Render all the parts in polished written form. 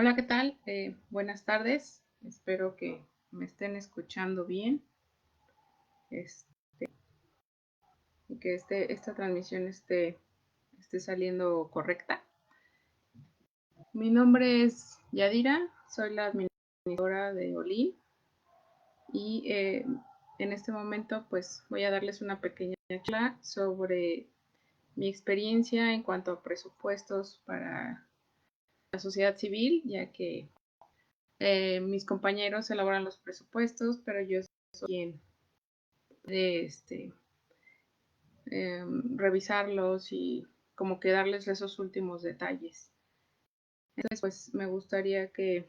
Hola, ¿qué tal? Buenas tardes. Espero que me estén escuchando bien este, y que esta transmisión esté saliendo correcta. Mi nombre es Yadira, soy la administradora de Olin y en este momento pues voy a darles una pequeña charla sobre mi experiencia en cuanto a presupuestos para la sociedad civil, ya que mis compañeros elaboran los presupuestos, pero yo soy quien este, revisarlos y como que darles esos últimos detalles. Entonces, pues me gustaría que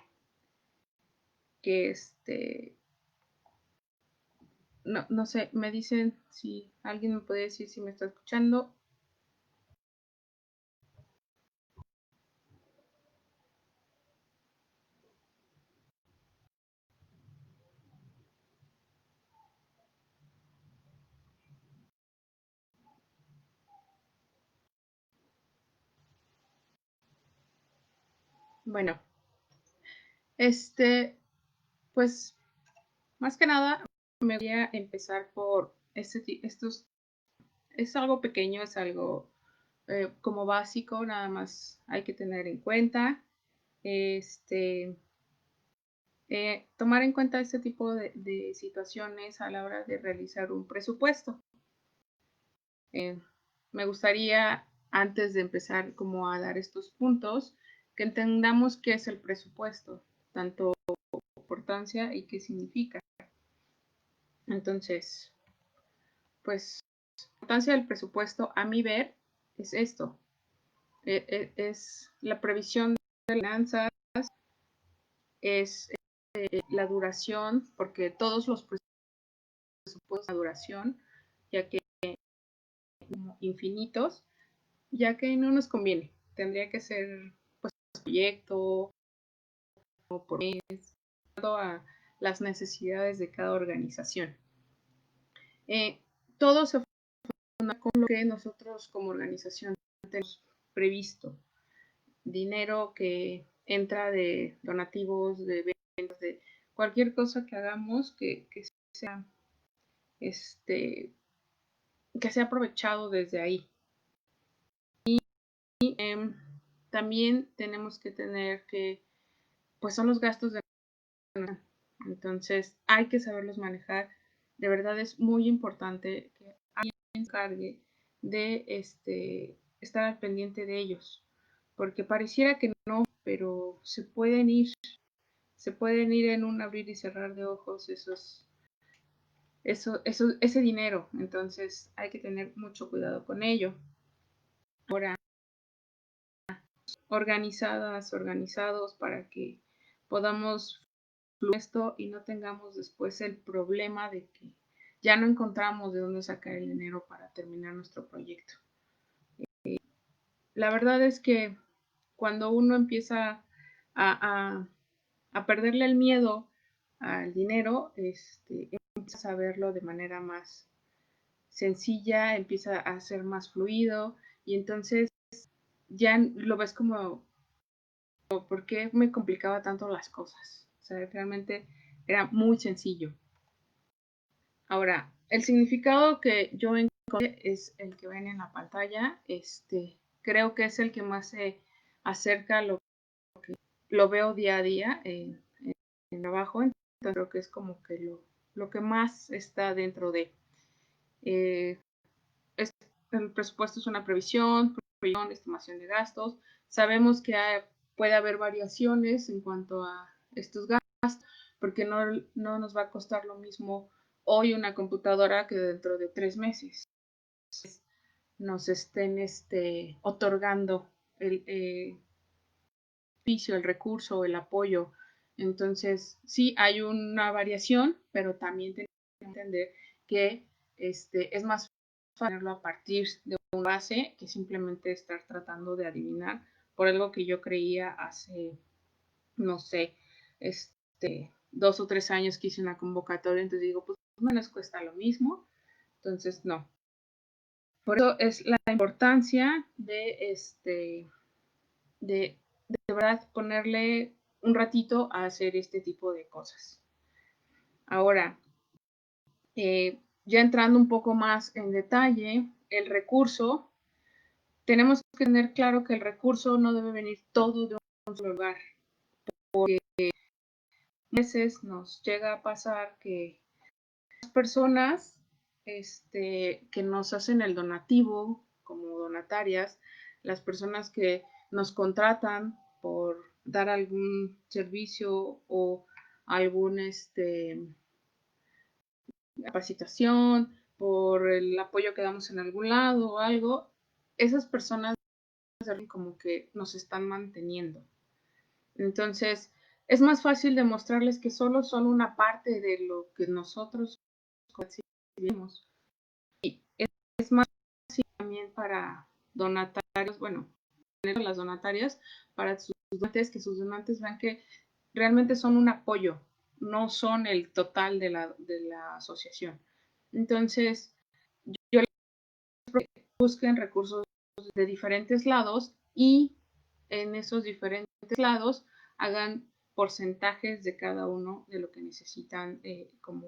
no sé, me dicen si alguien me puede decir si me está escuchando. Bueno, este, pues más que nada me voy a empezar por estos, es algo pequeño, es algo como básico, nada más hay que tener en cuenta. Este, tomar en cuenta este tipo de situaciones a la hora de realizar un presupuesto. Me gustaría, antes de empezar como a dar estos puntos, que entendamos qué es el presupuesto, tanto importancia y qué significa. Entonces, pues, la importancia del presupuesto, a mi ver, es esto. Es la previsión de finanzas, es la duración, porque todos los presupuestos de duración, ya que infinitos, ya que no nos conviene. Tendría que ser pues proyecto o por mes, a las necesidades de cada organización. Todo se funda con lo que nosotros como organización tenemos previsto. Dinero que entra de donativos, de ventas, de cualquier cosa que hagamos que sea que sea aprovechado desde ahí. Y también tenemos que tener que, pues son los gastos de entonces hay que saberlos manejar. De verdad es muy importante que alguien se encargue de estar al pendiente de ellos, porque pareciera que no, pero se pueden ir en un abrir y cerrar de ojos ese dinero. Entonces hay que tener mucho cuidado con ello. Ahora, organizados para que podamos esto y no tengamos después el problema de que ya no encontramos de dónde sacar el dinero para terminar nuestro proyecto. La verdad es que cuando uno empieza a, a perderle el miedo al dinero, empieza a verlo de manera más sencilla, empieza a ser más fluido y entonces ya lo ves como ¿por qué me complicaba tanto las cosas? O sea, realmente era muy sencillo. Ahora, el significado que yo encontré es el que ven en la pantalla. Creo que es el que más se acerca a lo que lo veo día a día en trabajo. Entonces creo que es como que lo que más está dentro de. Eh, es, el presupuesto es una previsión, estimación de gastos. Sabemos que puede haber variaciones en cuanto a estos gastos, porque no nos va a costar lo mismo hoy una computadora que dentro de 3 meses nos estén otorgando el el recurso, el apoyo. Entonces, sí hay una variación, pero también tenemos que entender que es más fácil hacerlo a partir de una base que simplemente estar tratando de adivinar por algo que yo creía hace, no sé, 2 o 3 años que hice una convocatoria, entonces digo, pues menos cuesta lo mismo, entonces no. Por eso es la importancia de verdad ponerle un ratito a hacer este tipo de cosas. Ahora, ya entrando un poco más en detalle, el recurso, tenemos que tener claro que el recurso no debe venir todo de un solo lugar, porque a veces nos llega a pasar que las personas que nos hacen el donativo como donatarias, las personas que nos contratan por dar algún servicio o algún capacitación, por el apoyo que damos en algún lado o algo, esas personas como que nos están manteniendo. Entonces, es más fácil demostrarles que solo son una parte de lo que nosotros recibimos. Y es más fácil también para donatarios, bueno, las donatarias, para sus donantes, que sus donantes vean que realmente son un apoyo, no son el total de la asociación. Entonces, yo les busquen recursos de diferentes lados y en esos diferentes lados hagan porcentajes de cada uno de lo que necesitan como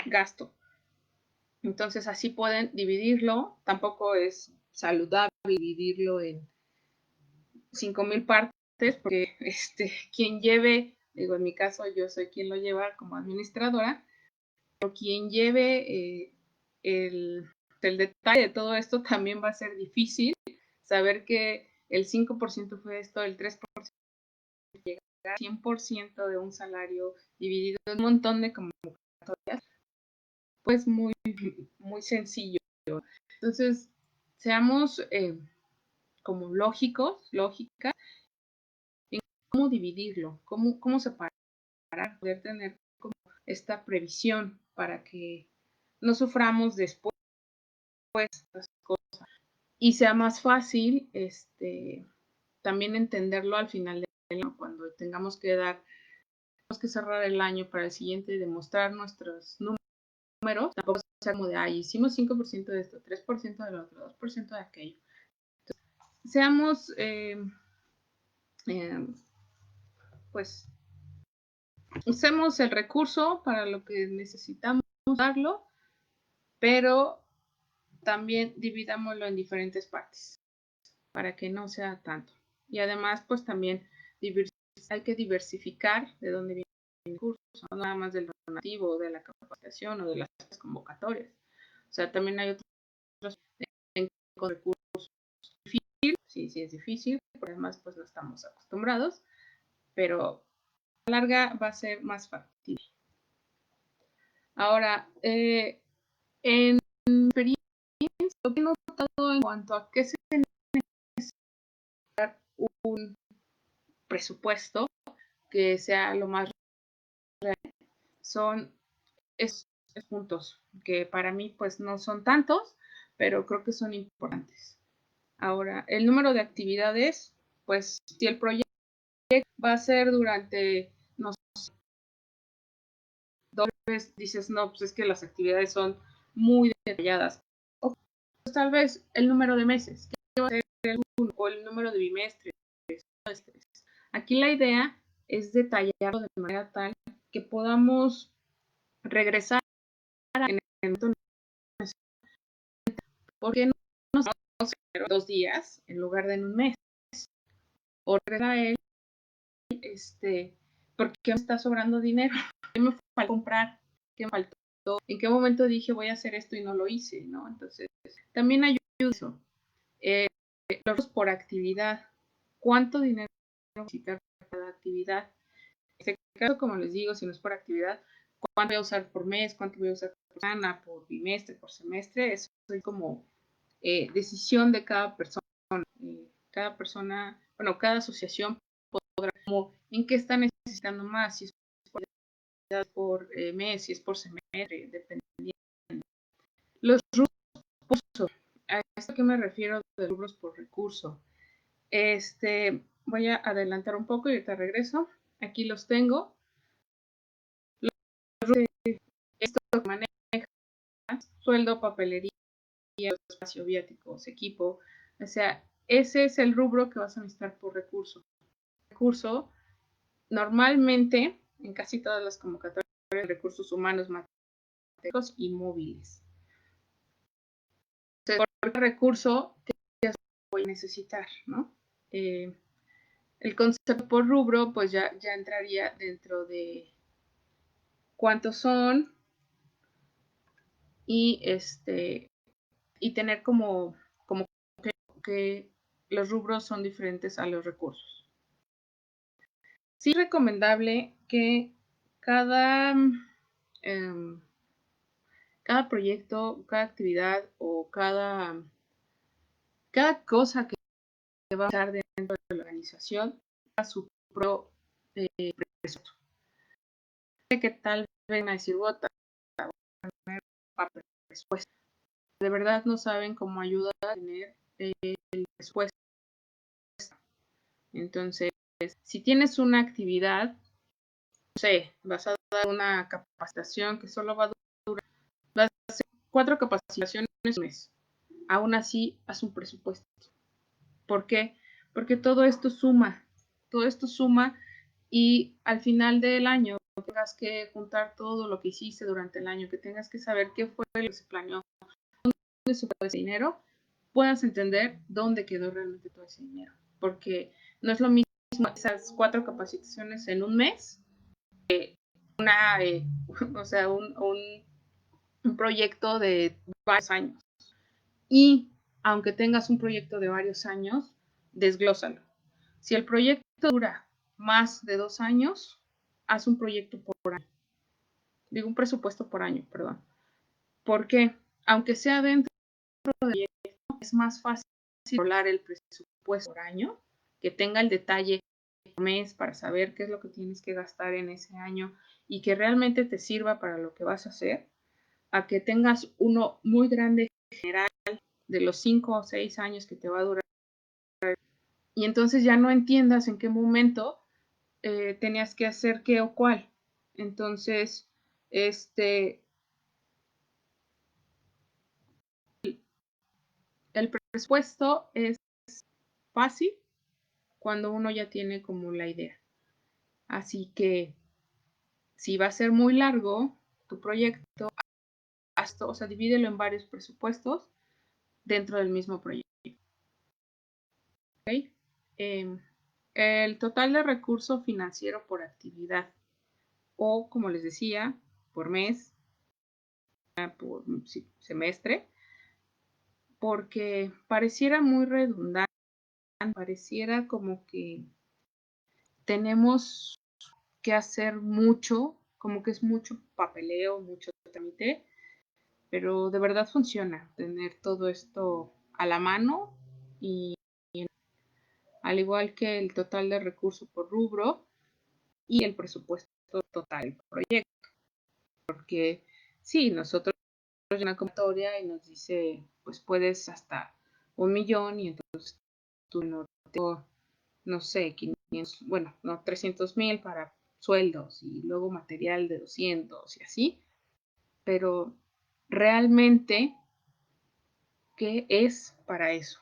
gasto. Entonces así pueden dividirlo, tampoco es saludable dividirlo en 5,000 partes, porque quien lleve, digo, en mi caso yo soy quien lo lleva como administradora, pero quien lleve el detalle de todo esto también va a ser difícil saber que el 5% fue esto, el 3% llegar al 100% de un salario dividido en un montón de convocatorias, pues muy, muy sencillo. Entonces, seamos como lógicas, en cómo dividirlo, cómo separar, poder tener como esta previsión para que no suframos después las cosas y sea más fácil también entenderlo al final del año, cuando tengamos que cerrar el año para el siguiente y demostrar nuestros números, tampoco sea como de, hicimos 5% de esto, 3% de lo otro, 2% de aquello. Entonces, seamos, pues, usemos el recurso para lo que necesitamos darlo, pero también dividámoslo en diferentes partes para que no sea tanto. Y además, pues también hay que diversificar de dónde viene el recurso, no nada más del donativo, de la capacitación o de las convocatorias. O sea, también hay otros con recursos difíciles, sí es difícil, porque además pues no estamos acostumbrados, pero a la larga va a ser más factible. Ahora, en experiencia, lo que he notado en cuanto a qué se necesita un presupuesto que sea lo más real, son esos puntos que para mí pues no son tantos, pero creo que son importantes. Ahora, el número de actividades, pues si el proyecto va a ser durante, no sé, 2 veces, dices, no, pues es que las actividades son muy detalladas. O pues, tal vez el número de meses, que va a ser o el número de bimestres. Aquí la idea es detallarlo de manera tal que podamos regresar en el momento, porque no nos vamos a 2 días en lugar de en un mes, o regresar a él, porque me está sobrando dinero, ¿qué me falta comprar? ¿Qué me faltó? ¿En qué momento dije voy a hacer esto y no lo hice? ¿No? Entonces, también ayuda eso. Los por actividad. ¿Cuánto dinero necesitar para cada actividad? En este caso, como les digo, si no es por actividad, ¿cuánto voy a usar por mes? ¿Cuánto voy a usar por semana, por bimestre, por semestre? Eso es como decisión de cada persona. Cada persona, bueno, cada asociación podrá, como, en qué está necesitando más, si es por mes, si es por semestre, dependiendo. Los rubros por recurso. ¿A esto que me refiero de rubros por recurso? Voy a adelantar un poco y ahorita regreso. Aquí los tengo. Esto que maneja sueldo, papelería, espacio, viáticos, equipo. O sea, ese es el rubro que vas a necesitar por recurso. Recurso normalmente en casi todas las convocatorias de recursos humanos, materiales y móviles. Entonces, por cada recurso que voy a necesitar, ¿no? El concepto por rubro, pues ya entraría dentro de cuántos son y tener como que los rubros son diferentes a los recursos. Sí es recomendable que cada proyecto, cada actividad o cada cosa que va a estar dentro de la organización a su propio presupuesto. Que tal vez vengan a decir, presupuesto. De verdad no saben cómo ayudar a tener el presupuesto. Entonces, si tienes una actividad, no sé, vas a dar una capacitación que solo va a durar, vas a hacer 4 capacitaciones en un mes. Aún así, haz un presupuesto. ¿Por qué? Porque todo esto suma y al final del año tengas que juntar todo lo que hiciste durante el año, que tengas que saber qué fue lo que se planeó, dónde se fue ese dinero, puedas entender dónde quedó realmente todo ese dinero. Porque no es lo mismo esas 4 capacitaciones en un mes que un proyecto de varios años. Y aunque tengas un proyecto de varios años, desglósalo. Si el proyecto dura más de 2 años, haz un proyecto por año. Digo, un presupuesto por año, perdón. Porque aunque sea dentro del proyecto, es más fácil controlar el presupuesto por año, que tenga el detalle por mes para saber qué es lo que tienes que gastar en ese año y que realmente te sirva para lo que vas a hacer, a que tengas uno muy grande general de los 5 o 6 años que te va a durar y entonces ya no entiendas en qué momento tenías que hacer qué o cuál. Entonces, el presupuesto es fácil cuando uno ya tiene como la idea. Así que si va a ser muy largo tu proyecto, divídelo en varios presupuestos dentro del mismo proyecto. ¿Okay? El total de recurso financiero por actividad o, como les decía, por mes, por semestre, porque pareciera muy redundante, pareciera como que tenemos que hacer mucho, como que es mucho papeleo, mucho trámite, pero de verdad funciona tener todo esto a la mano y al igual que el total de recursos por rubro y el presupuesto total del proyecto, porque sí, nosotros una convocatoria y nos dice, pues puedes hasta 1,000,000 y entonces tú no sé, 500, bueno, no, 300,000 para sueldos y luego material de 200 y así, pero realmente, ¿qué es para eso?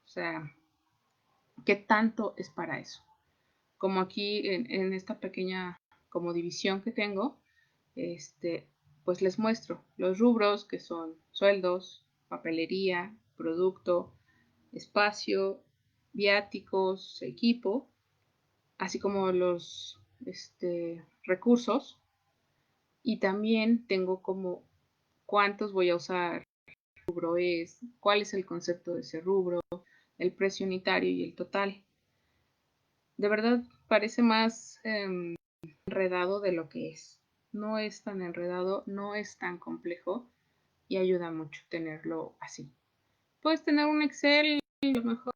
O sea, ¿qué tanto es para eso? Como aquí en esta pequeña como división que tengo, pues les muestro los rubros que son sueldos, papelería, producto, espacio, viáticos, equipo, así como los recursos. Y también tengo como cuántos voy a usar, rubro es, cuál es el concepto de ese rubro, el precio unitario y el total. De verdad parece más enredado de lo que es. No es tan enredado, no es tan complejo y ayuda mucho tenerlo así. Puedes tener un Excel, a lo mejor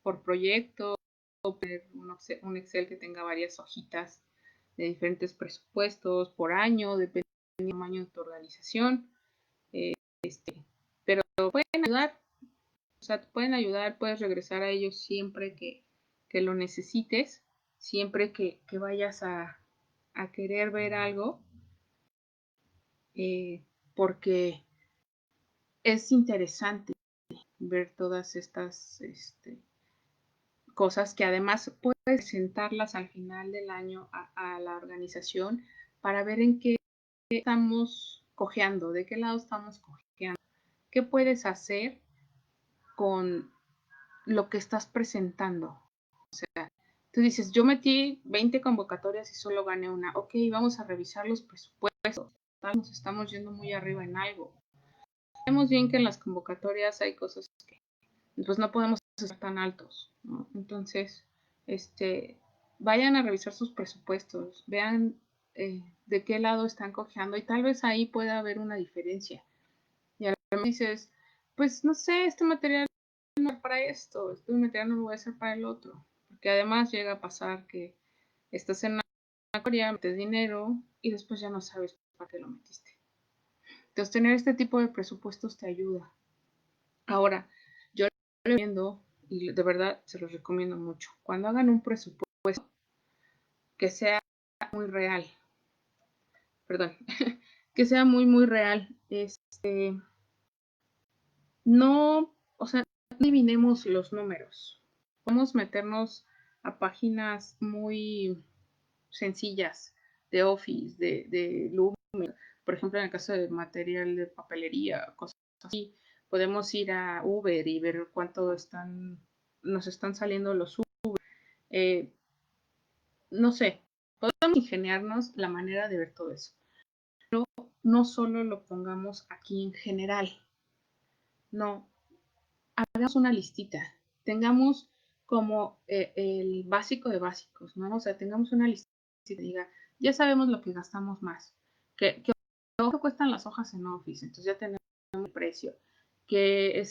por proyecto, o tener un Excel que tenga varias hojitas de diferentes presupuestos por año, dependiendo del tamaño de tu organización. Pero pueden ayudar, o sea, te pueden ayudar, puedes regresar a ellos siempre que lo necesites, siempre que vayas a querer ver algo, porque es interesante ver todas estas cosas que además puedes presentarlas al final del año a la organización para ver en qué estamos cojeando, de qué lado estamos cojeando, qué puedes hacer con lo que estás presentando. O sea, tú dices, yo metí 20 convocatorias y solo gané una. Ok, vamos a revisar los presupuestos. Nos estamos yendo muy arriba en algo. Sabemos bien que en las convocatorias hay cosas que pues no podemos ser tan altos, ¿no? Entonces, vayan a revisar sus presupuestos, vean de qué lado están cojeando y tal vez ahí pueda haber una diferencia. Y a lo mejor dices, pues no sé, este material no es para esto, este material no lo voy a hacer para el otro. Porque además llega a pasar que estás en una categoría, metes dinero y después ya no sabes para qué lo metiste. Entonces, tener este tipo de presupuestos te ayuda. Ahora, yo lo recomiendo y de verdad se los recomiendo mucho. Cuando hagan un presupuesto que sea muy real, perdón, que sea muy, muy real, no, o sea, no adivinemos los números. Podemos meternos a páginas muy sencillas de Office, de Lumen, por ejemplo, en el caso de material de papelería, cosas así. Podemos ir a Uber y ver cuánto nos están saliendo los Uber. No sé, podemos ingeniarnos la manera de ver todo eso. Pero no solo lo pongamos aquí en general. No, hagamos una listita. Tengamos como el básico de básicos, ¿no? O sea, tengamos una listita que diga, ya sabemos lo que gastamos más, que cuestan las hojas en Office, entonces ya tenemos el precio, que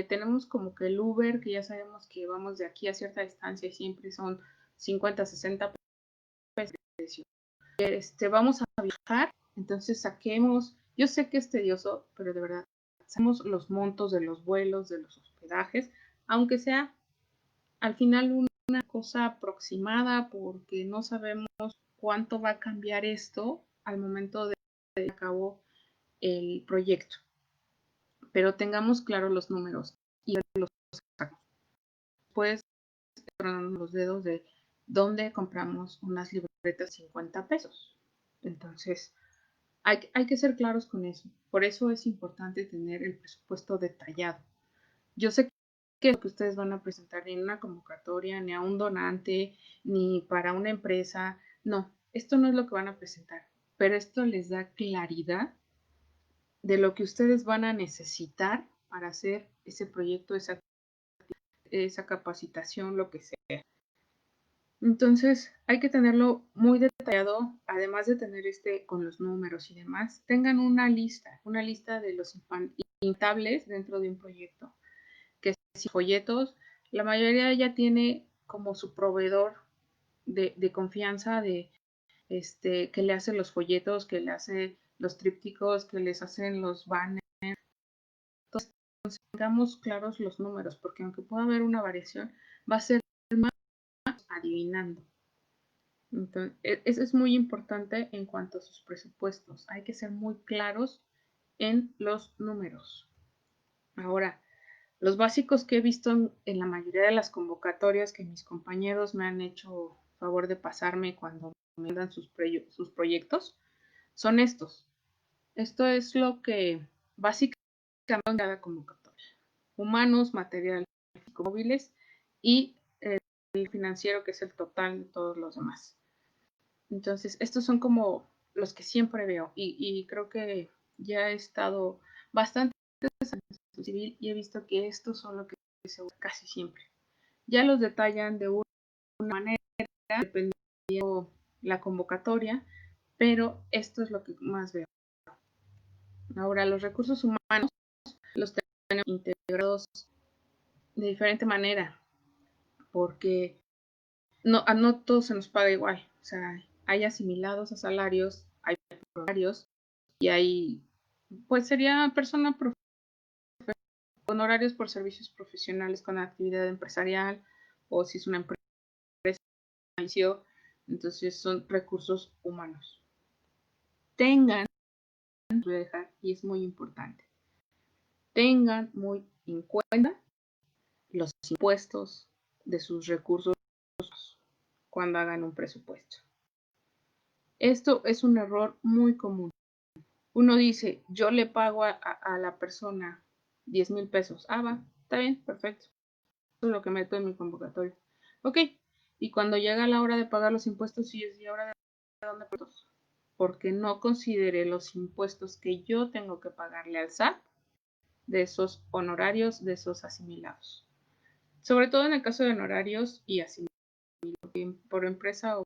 tenemos como que el Uber, que ya sabemos que vamos de aquí a cierta distancia y siempre son 50, 60 pesos de precio. Vamos a viajar, entonces saquemos, yo sé que es tedioso, pero de verdad, hacemos los montos de los vuelos, de los hospedajes, aunque sea al final una cosa aproximada, porque no sabemos cuánto va a cambiar esto al momento de llevar a cabo el proyecto. Pero tengamos claros los números y los sacamos. Después, los dedos de dónde compramos unas libretas de 50 pesos. Entonces, hay que ser claros con eso. Por eso es importante tener el presupuesto detallado. Yo sé que lo que ustedes van a presentar ni en una convocatoria, ni a un donante, ni para una empresa. No, esto no es lo que van a presentar. Pero esto les da claridad de lo que ustedes van a necesitar para hacer ese proyecto, esa capacitación, lo que sea. Entonces, hay que tenerlo muy detallado, además de tener con los números y demás, tengan una lista de los infaltables dentro de un proyecto, que si folletos, la mayoría ya tiene como su proveedor de confianza, que le hace los folletos, que le hace los trípticos, que les hacen los banners. Entonces, tengamos claros los números, porque aunque pueda haber una variación, va a ser más adivinando. Entonces, eso es muy importante en cuanto a sus presupuestos. Hay que ser muy claros en los números. Ahora, los básicos que he visto en la mayoría de las convocatorias que mis compañeros me han hecho favor de pasarme cuando me dan sus proyectos son estos. Esto es lo que básicamente en cada convocatoria. Humanos, material, móviles y el financiero, que es el total de todos los demás. Entonces, estos son como los que siempre veo y creo que ya he estado bastante en civil y he visto que estos son los que se usan casi siempre. Ya los detallan de una manera dependiendo la convocatoria, pero esto es lo que más veo. Ahora, los recursos humanos los tenemos integrados de diferente manera, porque no todo se nos paga igual. O sea, hay asimilados a salarios, hay horarios y hay, pues sería persona con horarios por servicios profesionales con actividad empresarial, o si es una empresa, entonces son recursos humanos. Tengan, voy a dejar, y es muy importante, tengan muy en cuenta los impuestos de sus recursos cuando hagan un presupuesto. Esto es un error muy común. Uno dice, yo le pago a la persona 10,000 pesos. Ah, va, está bien, perfecto. Eso es lo que meto en mi convocatoria. Ok, y cuando llega la hora de pagar los impuestos, sí, ¿y ahora de dónde pago? Porque no consideré los impuestos que yo tengo que pagarle al SAT de esos honorarios, de esos asimilados. Sobre todo en el caso de honorarios y asimilados por empresa o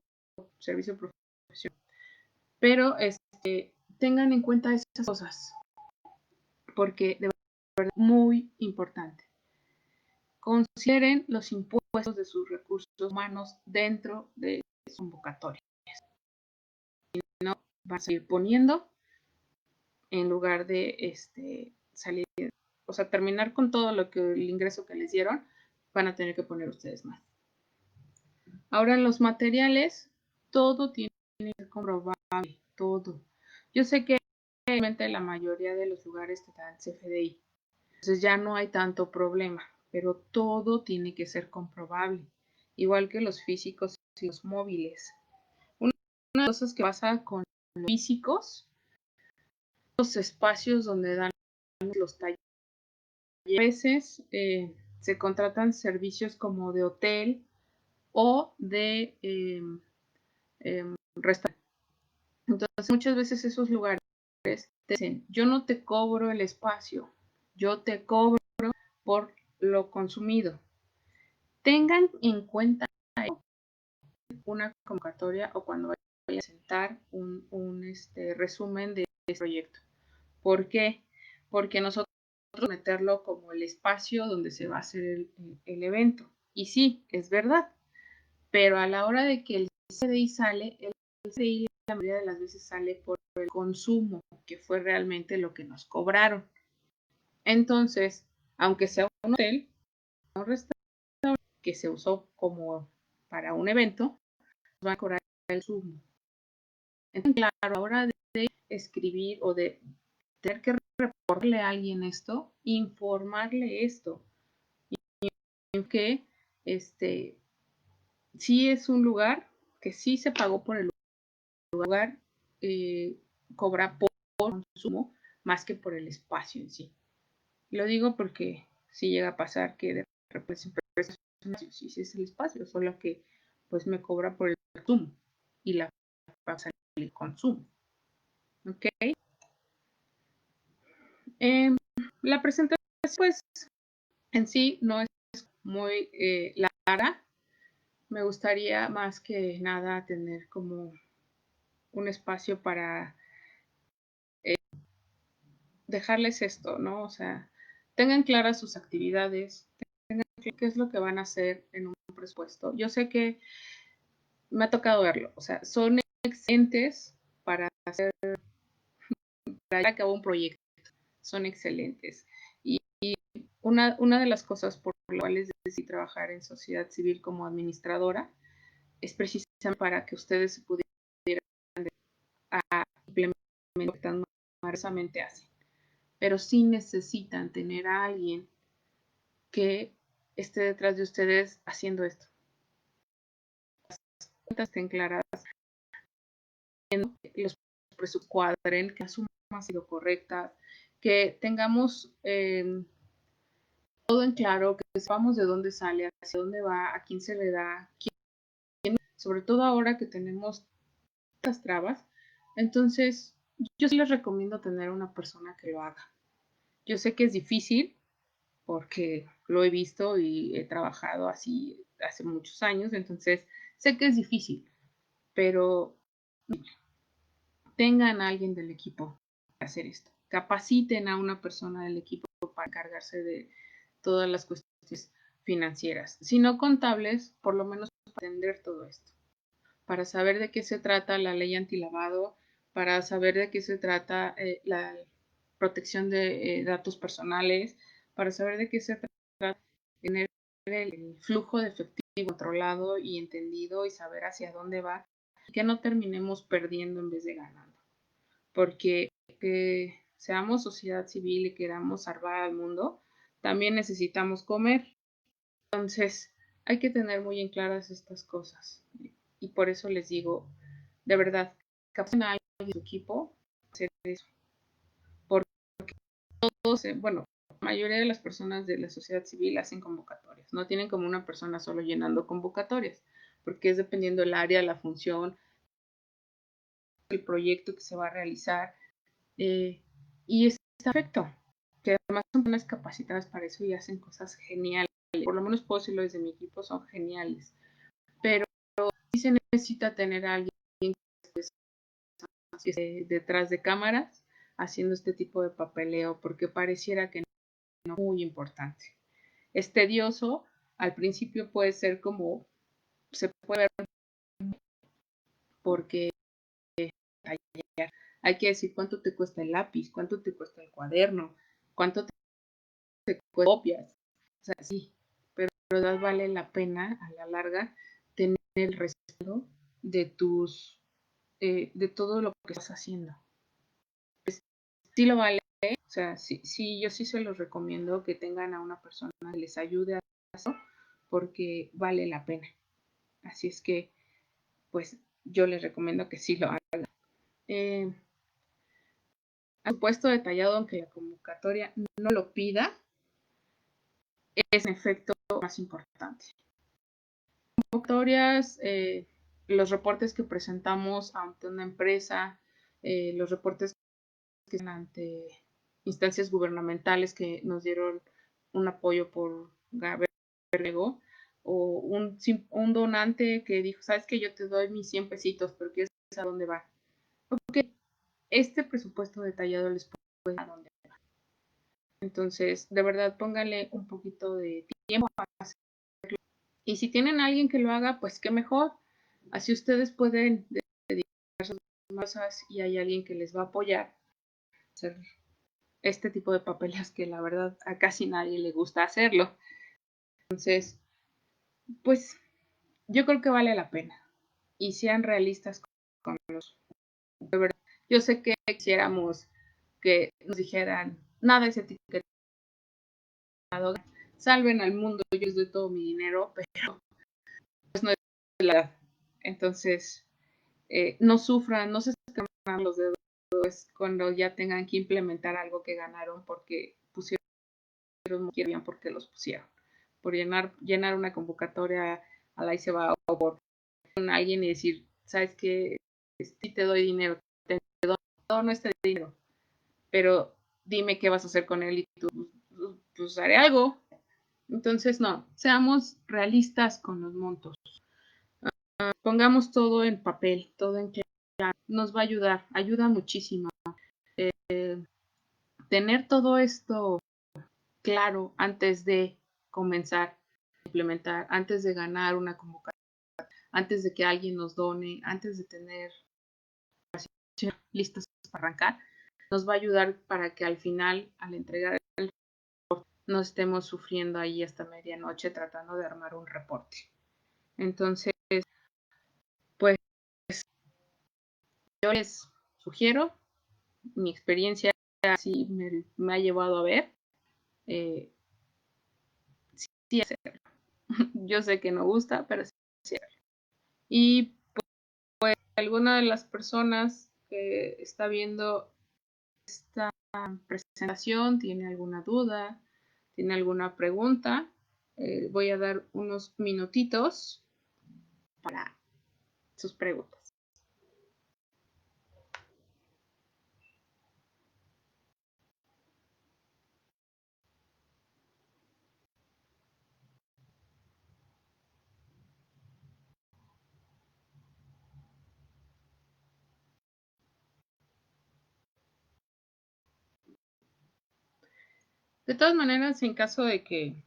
servicio profesional. Pero tengan en cuenta esas cosas, porque de verdad es muy importante. Consideren los impuestos de sus recursos humanos dentro de sus convocatorias. Si no, van a seguir poniendo en lugar de salir, o sea, terminar con todo el ingreso que les dieron, van a tener que poner ustedes más. Ahora, en los materiales, todo tiene que ser comprobable, todo. Yo sé que realmente la mayoría de los lugares te dan CFDI, entonces ya no hay tanto problema, pero todo tiene que ser comprobable, igual que los físicos y los móviles. Una de las cosas que pasa con los físicos, los espacios donde dan los talleres, a veces se contratan servicios como de hotel o de restaurante. Entonces, muchas veces esos lugares te dicen, yo no te cobro el espacio, yo te cobro por lo consumido. Tengan en cuenta una convocatoria o cuando vayan a presentar un resumen de este proyecto. ¿Por qué? Porque nosotros meterlo como el espacio donde se va a hacer el evento. Y sí, es verdad, pero a la hora de que el CDI sale, el CDI la mayoría de las veces sale por el consumo, que fue realmente lo que nos cobraron. Entonces, aunque sea un hotel, un restaurante que se usó como para un evento, van a cobrar el consumo. Entonces, claro, a la hora de escribir o de tener que reportarle a alguien esto, informarle esto, que sí es un lugar que sí se pagó por el lugar, cobra por consumo más que por el espacio en sí. Lo digo porque sí llega a pasar que de repente sí es el espacio, solo que pues me cobra por el consumo y la pasa el consumo. ¿Ok? La presentación pues en sí no es muy larga. Me gustaría más que nada tener como un espacio para dejarles esto, ¿no? O sea, tengan claras sus actividades, tengan claro qué es lo que van a hacer en un presupuesto. Yo sé que me ha tocado verlo, o sea, son excelentes para llevar a cabo un proyecto, son excelentes. Y una de las cosas por las cuales decidí trabajar en sociedad civil como administradora es precisamente para que ustedes se pudieran implementar lo que tan maravillosamente hacen. Pero sí necesitan tener a alguien que esté detrás de ustedes haciendo esto. Las cuentas estén claras, los presupuestos cuadren, que la suma ha sido correcta, que tengamos todo en claro, que sepamos de dónde sale, hacia dónde va, a quién se le da, sobre todo ahora que tenemos estas trabas. Entonces, yo sí les recomiendo tener una persona que lo haga. Yo sé que es difícil porque lo he visto y he trabajado así hace muchos años, entonces sé que es difícil, pero tengan a alguien del equipo para hacer esto. Capaciten a una persona del equipo para encargarse de todas las cuestiones financieras, si no contables, por lo menos para entender todo esto, para saber de qué se trata la ley antilavado, para saber de qué se trata la protección de datos personales, para saber de qué se trata tener el flujo de efectivo controlado y entendido y saber hacia dónde va y que no terminemos perdiendo en vez de ganando. Porque que seamos sociedad civil y queramos salvar al mundo, también necesitamos comer. Entonces, hay que tener muy en claras estas cosas. Y por eso les digo, de verdad, capaciten a alguien de su equipo hacer eso. Porque todos, bueno, la mayoría de las personas de la sociedad civil hacen convocatorias. No tienen como una persona solo llenando convocatorias, porque es dependiendo del área, la función, el proyecto que se va a realizar. Y es perfecto, que además son personas capacitadas para eso y hacen cosas geniales. Por lo menos puedo decirlo desde mi equipo, son geniales. Pero sí se necesita tener a alguien detrás de cámaras haciendo este tipo de papeleo, porque pareciera que no es muy importante. Es tedioso, al principio puede ser como, se puede ver porque hay que decir cuánto te cuesta el lápiz, cuánto te cuesta el cuaderno, cuánto te cuesta copias. O sea, sí, pero de verdad vale la pena a la larga tener el respaldo de tus, de todo lo que estás haciendo. Pues, sí lo vale, o sea, sí, yo sí se los recomiendo que tengan a una persona que les ayude a eso, porque vale la pena. Así es que, pues, yo les recomiendo que sí lo hagan. Al supuesto detallado, aunque la convocatoria no lo pida, es en efecto más importante. Convocatorias, los reportes que presentamos ante una empresa, los reportes que están ante instancias gubernamentales que nos dieron un apoyo por Gabernego, o un donante que dijo, sabes que yo te doy mis 100 pesitos, pero quieres saber a dónde va. Ok, este presupuesto detallado les puede dar a dónde va. Entonces, de verdad, pónganle un poquito de tiempo a hacerlo. Y si tienen a alguien que lo haga, pues qué mejor. Así ustedes pueden dedicar sus cosas y hay alguien que les va a apoyar a hacer este tipo de papeles que la verdad a casi nadie le gusta hacerlo. Entonces, pues yo creo que vale la pena. Y sean realistas con los... De verdad, yo sé que quisiéramos que nos dijeran, nada es etiquetado, salven al mundo, yo les doy todo mi dinero, pero pues no es la verdad. Entonces, no sufran, no se saquen los dedos cuando ya tengan que implementar algo que ganaron porque pusieron bien porque los pusieron. Por llenar una convocatoria a la y se va o por alguien y decir, ¿sabes qué? Sí te doy dinero, te doy todo no este dinero, pero dime qué vas a hacer con él y tú, pues haré algo. Entonces, no, seamos realistas con los montos. Pongamos todo en papel, todo en claro. Nos va a ayudar, ayuda muchísimo. Tener todo esto claro antes de comenzar a implementar, antes de ganar una convocatoria, antes de que alguien nos done, antes de tener listas para arrancar, nos va a ayudar para que al final, al entregar el reporte, no estemos sufriendo ahí hasta medianoche tratando de armar un reporte. Entonces, pues yo les sugiero, mi experiencia así me ha llevado a ver, sí hacerlo. Yo sé que no gusta, pero sí hacerlo. Y pues alguna de las personas que está viendo esta presentación tiene alguna duda, tiene alguna pregunta, voy a dar unos minutitos para sus preguntas. De todas maneras, en caso de que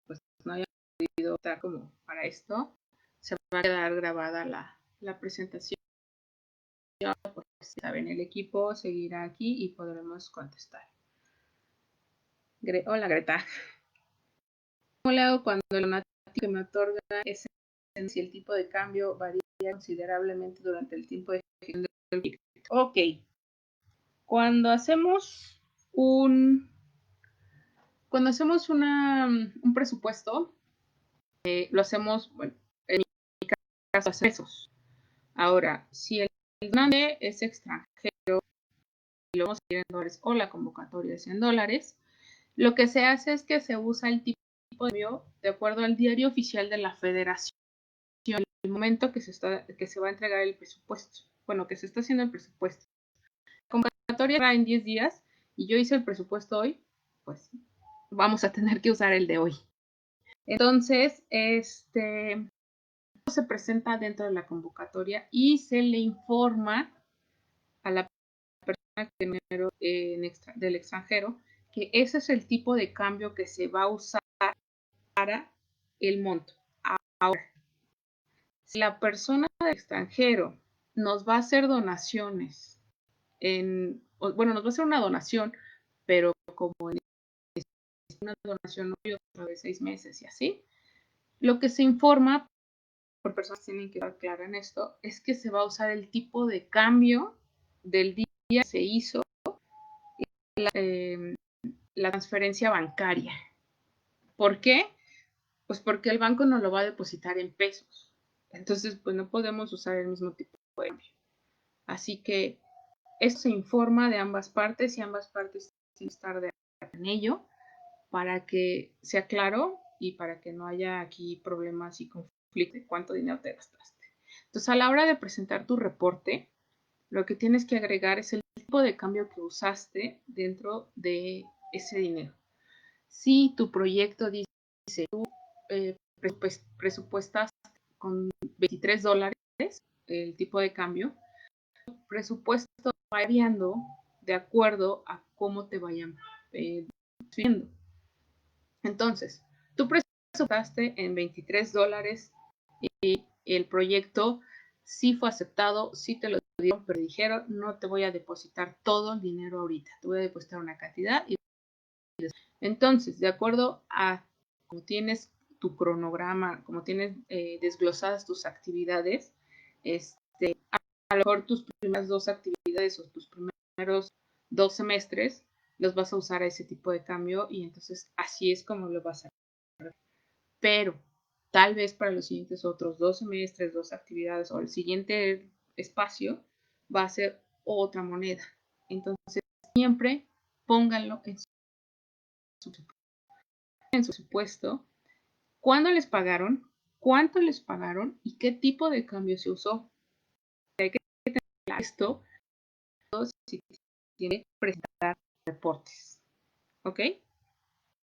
pues no haya podido estar como para esto, se va a quedar grabada la presentación. Pues, saben, el equipo seguirá aquí y podremos contestar. Hola, Greta. ¿Cómo le hago cuando el donativo que me otorga es si el tipo de cambio varía considerablemente durante el tiempo de ejecución del proyecto? Ok. Cuando hacemos un presupuesto, lo hacemos, bueno, en mi caso, a pesos. Ahora, si el donante es extranjero y lo vamos a ir en dólares o la convocatoria es en dólares, lo que se hace es que se usa el tipo de cambio de acuerdo al diario oficial de la federación, el momento que se va a entregar el presupuesto. Bueno, que se está haciendo el presupuesto. La convocatoria va en 10 días y yo hice el presupuesto hoy, pues vamos a tener que usar el de hoy. Entonces, se presenta dentro de la convocatoria y se le informa a la persona que tiene dinero del extranjero que ese es el tipo de cambio que se va a usar para el monto. Ahora, si la persona del extranjero nos va a hacer donaciones, bueno, nos va a hacer una donación, pero como en una donación otra de 6 meses y así, lo que se informa, por personas tienen que estar claras en esto, es que se va a usar el tipo de cambio del día que se hizo la transferencia bancaria. ¿Por qué? Pues porque el banco nos lo va a depositar en pesos. Entonces, pues no podemos usar el mismo tipo de cambio. Así que esto se informa de ambas partes y ambas partes tienen que estar de acuerdo en ello para que sea claro y para que no haya aquí problemas y conflictos de cuánto dinero te gastaste. Entonces, a la hora de presentar tu reporte, lo que tienes que agregar es el tipo de cambio que usaste dentro de ese dinero. Si tu proyecto dice, tú presupuestas con $23 el tipo de cambio, tu presupuesto va variando de acuerdo a cómo te vayan subiendo. Entonces, tú presupuestaste en $23 y el proyecto sí fue aceptado, sí te lo dieron, pero dijeron, no te voy a depositar todo el dinero ahorita, te voy a depositar una cantidad. Entonces, de acuerdo a cómo tienes tu cronograma, como tienes desglosadas tus actividades, a lo mejor tus primeras 2 actividades o tus primeros 2 semestres los vas a usar a ese tipo de cambio y entonces así es como lo vas a hacer. Pero tal vez para los siguientes otros 2 semestres, 2 actividades o el siguiente espacio va a ser otra moneda. Entonces siempre pónganlo en su supuesto, cuándo les pagaron, cuánto les pagaron y qué tipo de cambio se usó. Hay que tener esto si tiene que presentar reportes. ¿Ok?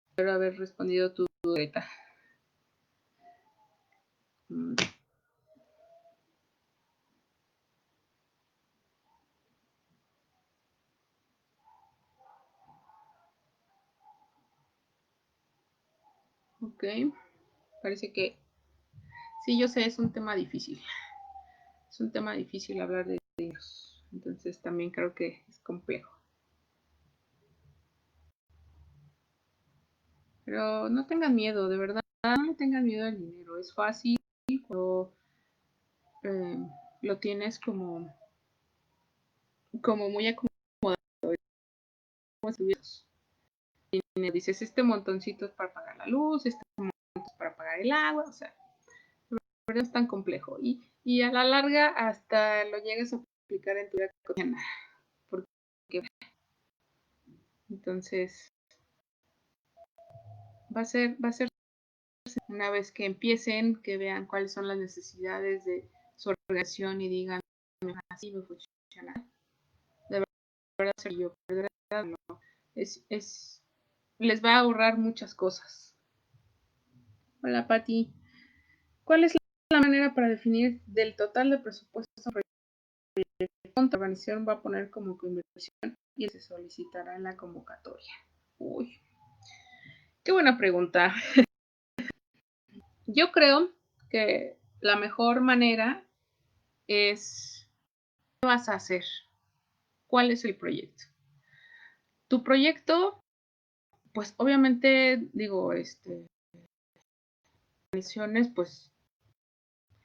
Espero haber respondido tu duda. Ok, parece que sí, yo sé, es un tema difícil. Es un tema difícil hablar de ellos. Entonces también creo que es complejo. Pero no tengan miedo, de verdad, no tengan miedo al dinero. Es fácil cuando lo tienes como muy acomodado. Y dices, este montoncito es para pagar la luz, este montoncito es para pagar el agua, o sea, no es tan complejo. Y a la larga hasta lo llegas a aplicar en tu vida cotidiana. Porque entonces va a ser una vez que empiecen, que vean cuáles son las necesidades de su organización y digan, así me funciona. De verdad, yo, de verdad, no. Les va a ahorrar muchas cosas. Hola, Pati. ¿Cuál es la manera para definir del total de presupuesto cuánto la organización va a poner como inversión y se solicitará en la convocatoria? Uy, qué buena pregunta. Yo creo que la mejor manera es ¿qué vas a hacer? ¿Cuál es el proyecto? Tu proyecto, pues obviamente digo, misiones, pues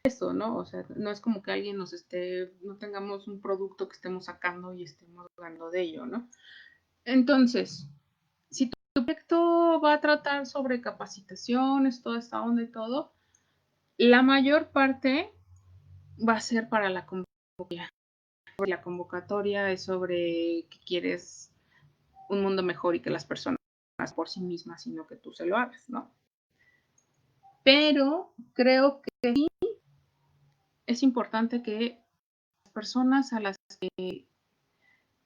eso, ¿no? O sea, no es como que alguien no tengamos un producto que estemos sacando y estemos hablando de ello, ¿no? Entonces, si tu proyecto va a tratar sobre capacitaciones, toda esta onda y todo, La mayor parte va a ser para la convocatoria. La convocatoria es sobre que quieres un mundo mejor y que las personas por sí mismas, sino que tú se lo hagas, ¿no? Pero creo que sí es importante que las personas a las que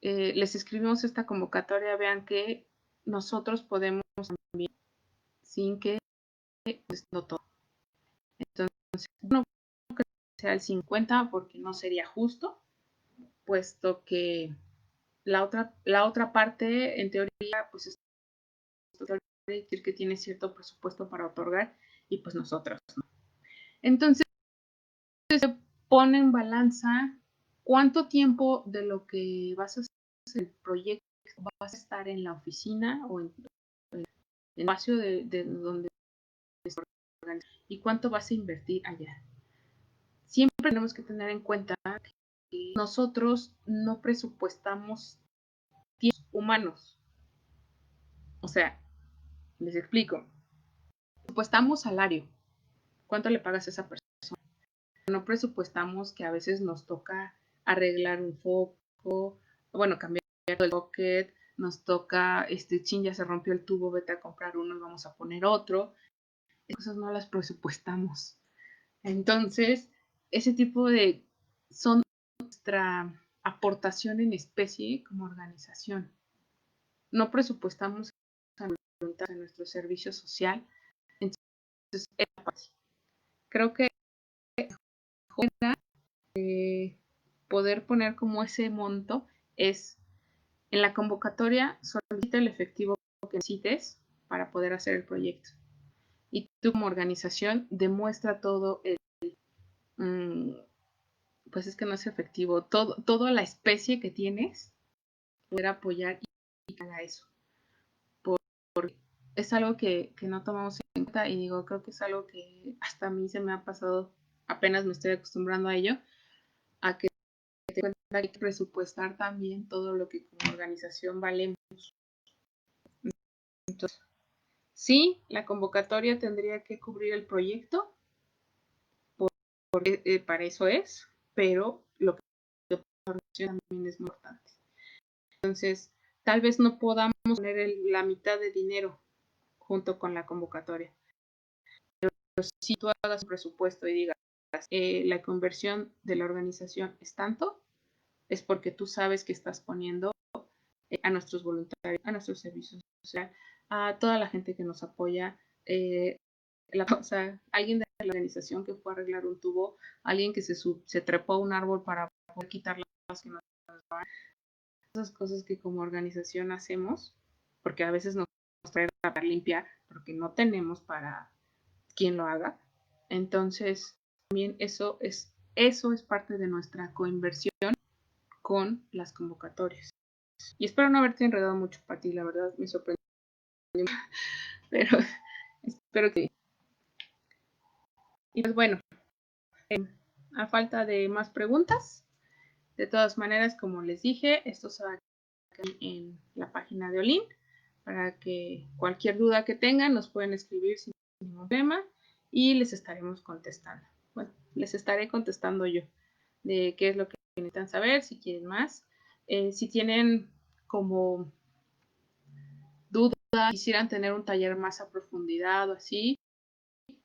les escribimos esta convocatoria vean que nosotros podemos también sin que no todo. Entonces, no creo que sea el 50 porque no sería justo, puesto que la otra parte, en teoría, pues es decir que tiene cierto presupuesto para otorgar y pues nosotros no. Entonces, se pone en balanza cuánto tiempo de lo que vas a hacer el proyecto vas a estar en la oficina o en el espacio de donde se organiza y cuánto vas a invertir allá. Siempre tenemos que tener en cuenta que nosotros no presupuestamos tiempos humanos. O sea, les explico. Presupuestamos salario. ¿Cuánto le pagas a esa persona? No presupuestamos que a veces nos toca arreglar un foco, bueno, cambiar el socket, nos toca, chin, ya se rompió el tubo, vete a comprar uno y vamos a poner otro. Esas cosas no las presupuestamos. Entonces, ese tipo de son nuestra aportación en especie como organización. No presupuestamos en nuestro servicio social. Entonces, creo que poder poner como ese monto es en la convocatoria solicita el efectivo que necesites para poder hacer el proyecto. Y tú como organización demuestra todo el, pues es que no es efectivo, toda la especie que tienes, poder apoyar y que haga eso. Porque es algo que no tomamos en cuenta y digo, creo que es algo que hasta a mí se me ha pasado, apenas me estoy acostumbrando a ello, a que te cuenta que hay que presupuestar también todo lo que como organización valemos. Entonces, sí, la convocatoria tendría que cubrir el proyecto, porque para eso es, pero lo que también es muy importante. Entonces, tal vez no podamos poner la mitad de dinero junto con la convocatoria. Pero si tú hagas un presupuesto y digas, la conversión de la organización es tanto, es porque tú sabes que estás poniendo a nuestros voluntarios, a nuestros servicios sociales, a toda la gente que nos apoya, o sea, alguien de la organización que fue a arreglar un tubo, alguien que se trepó a un árbol para poder quitar las que nos van. Esas cosas que como organización hacemos, porque a veces nos trae a limpiar, porque no tenemos para quien lo haga. Entonces, también eso es parte de nuestra coinversión con las convocatorias. Y espero no haberte enredado mucho, Pati, la verdad me sorprendió, pero espero que... Y pues bueno, a falta de más preguntas, de todas maneras, como les dije, esto se va a quedar en la página de Olin, para que cualquier duda que tengan nos pueden escribir sin ningún problema y les estaremos contestando. Bueno, les estaré contestando yo de qué es lo que necesitan saber, si quieren más. Si tienen como dudas, quisieran tener un taller más a profundidad o así,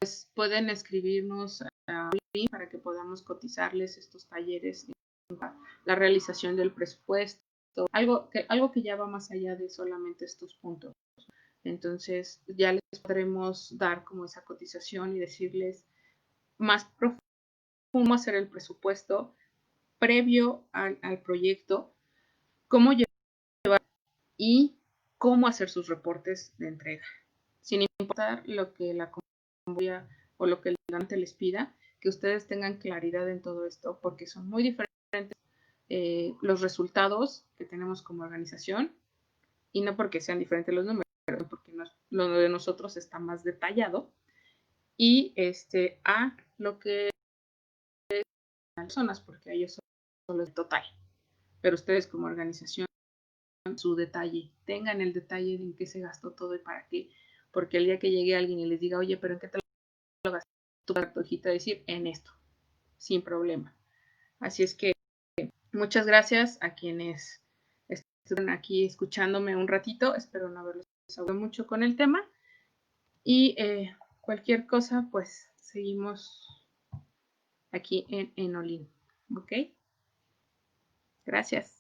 pues pueden escribirnos a Olin para que podamos cotizarles estos talleres, la realización del presupuesto, algo que ya va más allá de solamente estos puntos. Entonces ya les podremos dar como esa cotización y decirles más profundo cómo hacer el presupuesto previo al proyecto, cómo llevar y cómo hacer sus reportes de entrega, sin importar lo que la convocatoria o lo que el donante les pida, que ustedes tengan claridad en todo esto, porque son muy diferentes los resultados que tenemos como organización, y no porque sean diferentes los números, porque lo de nosotros está más detallado, y a lo que las personas, porque ellos son los total, pero ustedes como organización, su detalle, tengan el detalle de en qué se gastó todo y para qué, porque el día que llegue alguien y les diga, oye, pero ¿en qué te lo gastaste? tu hojita, decir en esto, sin problema. Así es que muchas gracias a quienes estuvieron aquí escuchándome un ratito. Espero no haberlos desahogado mucho con el tema. Y cualquier cosa, pues seguimos aquí en Olin. ¿Ok? Gracias.